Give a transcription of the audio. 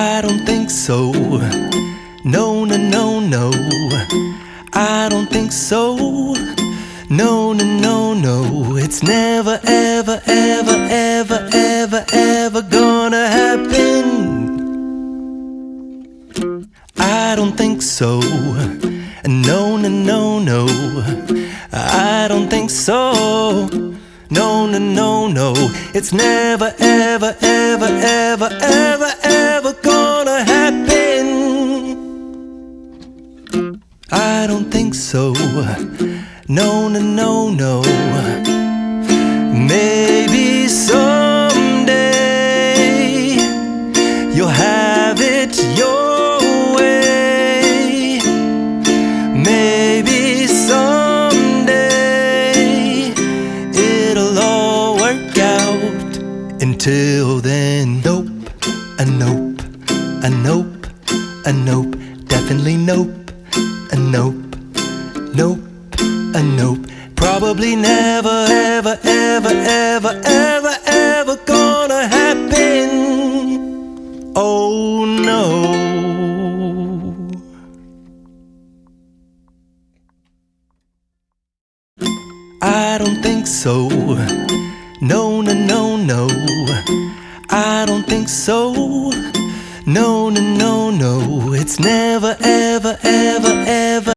I don't think so. No, no, no, no. I don't think so. No, no, no, no. It's never, ever, ever, ever, ever, ever gonna happen. I don't think so. No, no, no, no. I don't think so. No, no, no, no. It's never, ever, ever, ever, ever, ever gonna happen. I don't think so. No, no, no, no. Maybe someday you'll have it your way. Maybe someday it'll all work out. Until then, nope, a nope, a nope, a nope, definitely nope, a nope, nope, a nope. Probably never, ever, ever, ever, ever, ever gonna happen. Oh no. I don't think so. No, no, no, no. I don't think so. No, no, no, no. It's never, ever, ever, ever